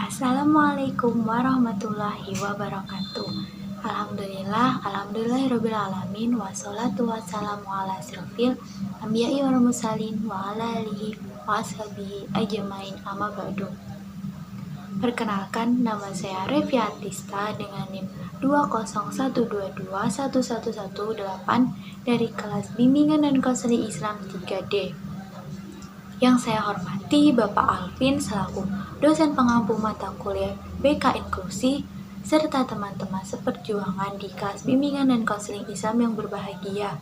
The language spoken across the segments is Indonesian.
Assalamualaikum warahmatullahi wabarakatuh. Alhamdulillahirabbil alamin, wassalatu wassalamu ala asyrofil anbiya'i wal mursalin wa ala alihi wa ashabihi ajmain, amma ba'du. Perkenalkan, nama saya Reviatista dengan NIM 201221118 dari kelas Bimbingan dan Konseling Islam 3D. Yang saya hormati Bapak Alvin selaku dosen pengampu mata kuliah BK Inklusi, serta teman-teman seperjuangan di kelas Bimbingan dan Konseling Islam yang berbahagia.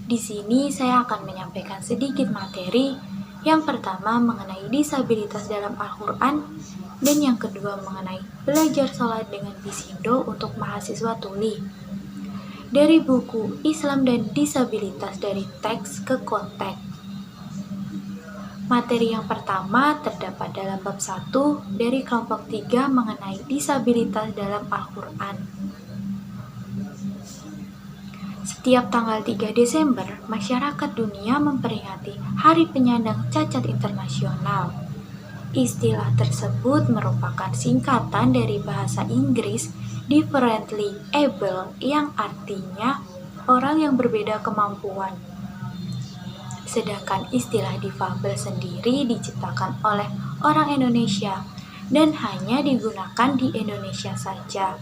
Di sini saya akan menyampaikan sedikit materi. Yang pertama mengenai disabilitas dalam Al-Quran, dan yang kedua mengenai belajar sholat dengan Bisindo untuk mahasiswa tuli. Dari buku Islam dan Disabilitas dari Teks ke Konteks. Materi yang pertama terdapat dalam bab 1 dari kelompok 3 mengenai disabilitas dalam Al-Quran. Setiap tanggal 3 Desember, masyarakat dunia memperingati Hari Penyandang Cacat Internasional. Istilah tersebut merupakan singkatan dari bahasa Inggris differently able, yang artinya orang yang berbeda kemampuan. Sedangkan istilah difabel sendiri diciptakan oleh orang Indonesia dan hanya digunakan di Indonesia saja.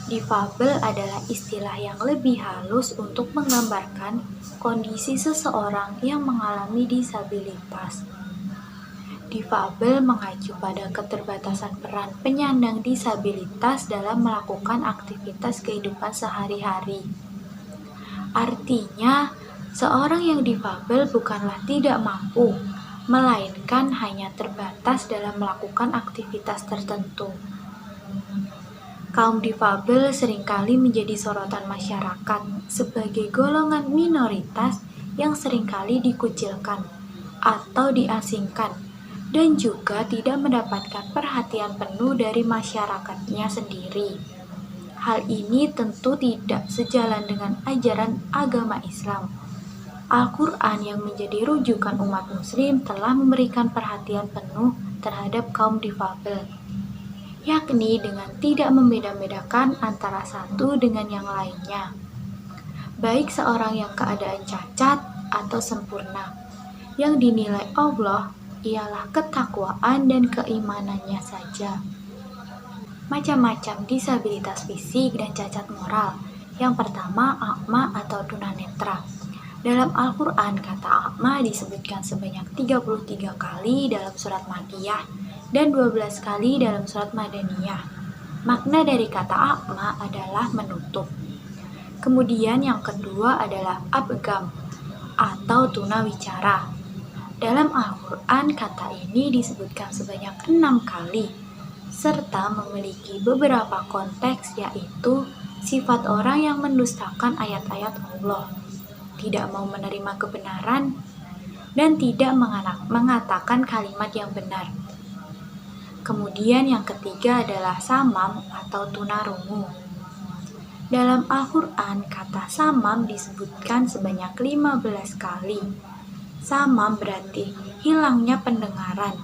Difabel adalah istilah yang lebih halus untuk menggambarkan kondisi seseorang yang mengalami disabilitas. Difabel mengacu pada keterbatasan peran penyandang disabilitas dalam melakukan aktivitas kehidupan sehari-hari. Artinya, seorang yang difabel bukanlah tidak mampu, melainkan hanya terbatas dalam melakukan aktivitas tertentu. Kaum difabel seringkali menjadi sorotan masyarakat sebagai golongan minoritas yang seringkali dikucilkan atau diasingkan, dan juga tidak mendapatkan perhatian penuh dari masyarakatnya sendiri. Hal ini tentu tidak sejalan dengan ajaran agama Islam. Al-Quran yang menjadi rujukan umat muslim telah memberikan perhatian penuh terhadap kaum difabel, yakni dengan tidak membeda-bedakan antara satu dengan yang lainnya, baik seorang yang keadaan cacat atau sempurna. Yang dinilai Allah ialah ketakwaan dan keimanannya saja. Macam-macam disabilitas fisik dan cacat moral. Yang pertama, a'ma atau tunanetra. Dalam Al-Quran, kata a'ma disebutkan sebanyak 33 kali dalam surat Makkiyah dan 12 kali dalam surat Madaniyah. Makna dari kata a'ma adalah menutup. Kemudian yang kedua adalah abgam atau tunawicara. Dalam Al-Quran, kata ini disebutkan sebanyak 6 kali, serta memiliki beberapa konteks, yaitu sifat orang yang mendustakan ayat-ayat Allah, tidak mau menerima kebenaran, dan tidak mengatakan kalimat yang benar. Kemudian yang ketiga adalah samam atau tunarungu. Dalam Al-Quran, kata samam disebutkan sebanyak 15 kali. Samam berarti hilangnya pendengaran.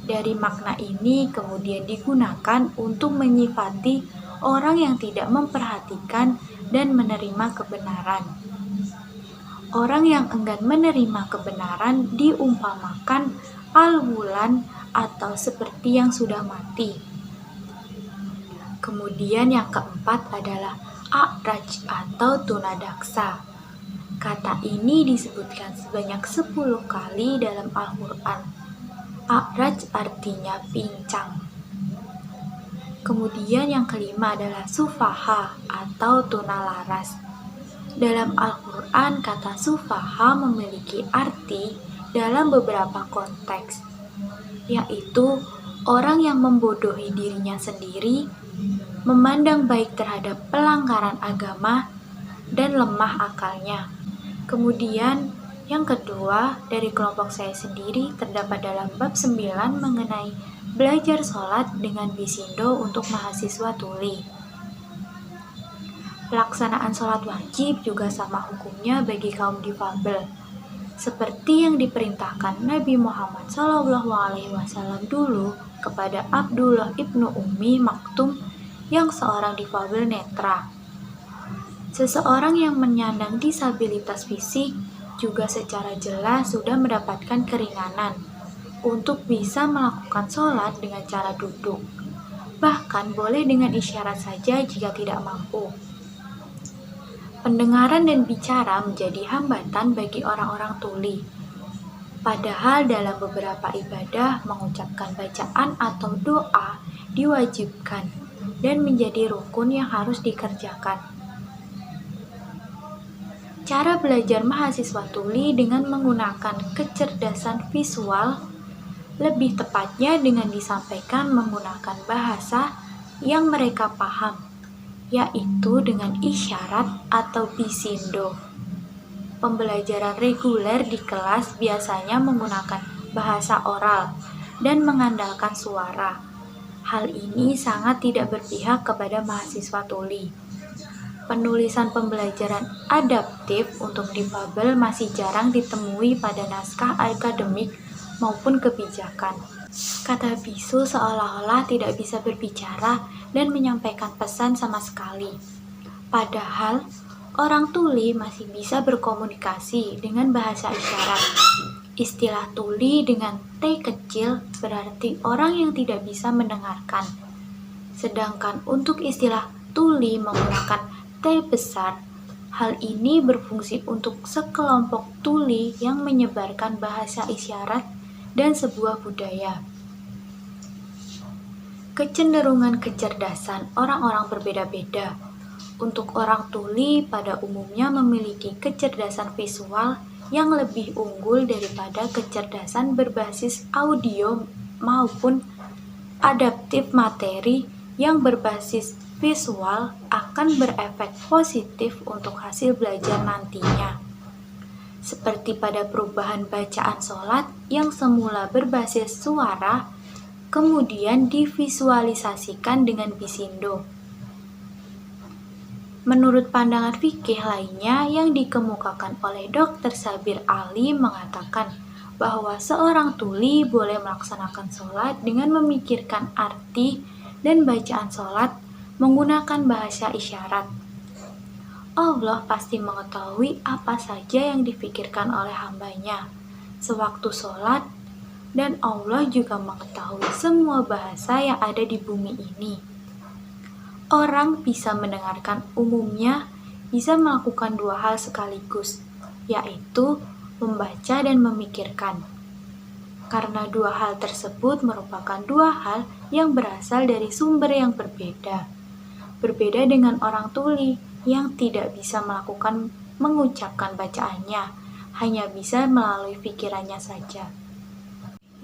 Dari makna ini kemudian digunakan untuk menyifati orang yang tidak memperhatikan dan menerima kebenaran. Orang yang enggan menerima kebenaran diumpamakan al-wulan atau seperti yang sudah mati. Kemudian yang keempat adalah a'raj atau tunadaksa. Kata ini disebutkan sebanyak 10 kali dalam Al-Quran. A'raj artinya pincang. Kemudian yang kelima adalah sufaha atau tunalaras. Dalam Al-Quran, kata sufaha memiliki arti dalam beberapa konteks, yaitu orang yang membodohi dirinya sendiri, memandang baik terhadap pelanggaran agama, dan lemah akalnya. Kemudian yang kedua dari kelompok saya sendiri terdapat dalam bab 9 mengenai belajar sholat dengan Bisindo untuk mahasiswa tuli. Pelaksanaan sholat wajib juga sama hukumnya bagi kaum difabel, seperti yang diperintahkan Nabi Muhammad SAW dulu kepada Abdullah ibnu Ummi Maktum yang seorang difabel netra. Seseorang yang menyandang disabilitas fisik juga secara jelas sudah mendapatkan keringanan untuk bisa melakukan sholat dengan cara duduk, bahkan boleh dengan isyarat saja jika tidak mampu. Pendengaran dan bicara menjadi hambatan bagi orang-orang tuli. Padahal dalam beberapa ibadah mengucapkan bacaan atau doa diwajibkan dan menjadi rukun yang harus dikerjakan. Cara belajar mahasiswa tuli dengan menggunakan kecerdasan visual, lebih tepatnya dengan disampaikan menggunakan bahasa yang mereka paham, yaitu dengan isyarat atau bisindo. Pembelajaran reguler di kelas biasanya menggunakan bahasa oral dan mengandalkan suara. Hal ini sangat tidak berpihak kepada mahasiswa tuli. Penulisan pembelajaran adaptif untuk difabel masih jarang ditemui pada naskah akademik maupun kebijakan. Kata bisu seolah-olah tidak bisa berbicara dan menyampaikan pesan sama sekali. Padahal, orang tuli masih bisa berkomunikasi dengan bahasa isyarat. Istilah tuli dengan T kecil berarti orang yang tidak bisa mendengarkan. Sedangkan untuk istilah tuli menggunakan T besar, hal ini berfungsi untuk sekelompok tuli yang menyebarkan bahasa isyarat dan sebuah budaya. Kecenderungan kecerdasan orang-orang berbeda-beda. Untuk orang tuli pada umumnya memiliki kecerdasan visual yang lebih unggul daripada kecerdasan berbasis audio maupun adaptif materi yang berbasis visual akan berefek positif untuk hasil belajar nantinya. Seperti pada perubahan bacaan sholat yang semula berbasis suara, kemudian divisualisasikan dengan bisindo. Menurut pandangan fikih lainnya yang dikemukakan oleh Dr. Sabir Ali mengatakan bahwa seorang tuli boleh melaksanakan sholat dengan memikirkan arti dan bacaan sholat menggunakan bahasa isyarat. Allah pasti mengetahui apa saja yang dipikirkan oleh hambanya sewaktu sholat, dan Allah juga mengetahui semua bahasa yang ada di bumi ini. Orang bisa mendengarkan umumnya bisa melakukan dua hal sekaligus, yaitu membaca dan memikirkan. Karena dua hal tersebut merupakan dua hal yang berasal dari sumber yang berbeda. Berbeda dengan orang tuli yang tidak bisa mengucapkan bacaannya, hanya bisa melalui pikirannya saja.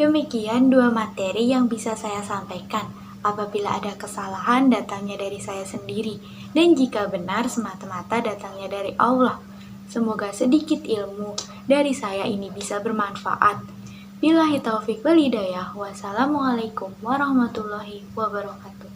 Demikian dua materi yang bisa saya sampaikan. Apabila ada kesalahan, datangnya dari saya sendiri, dan jika benar, semata-mata datangnya dari Allah. Semoga sedikit ilmu dari saya ini bisa bermanfaat. Billahi taufik wal hidayah. Wassalamualaikum warahmatullahi wabarakatuh.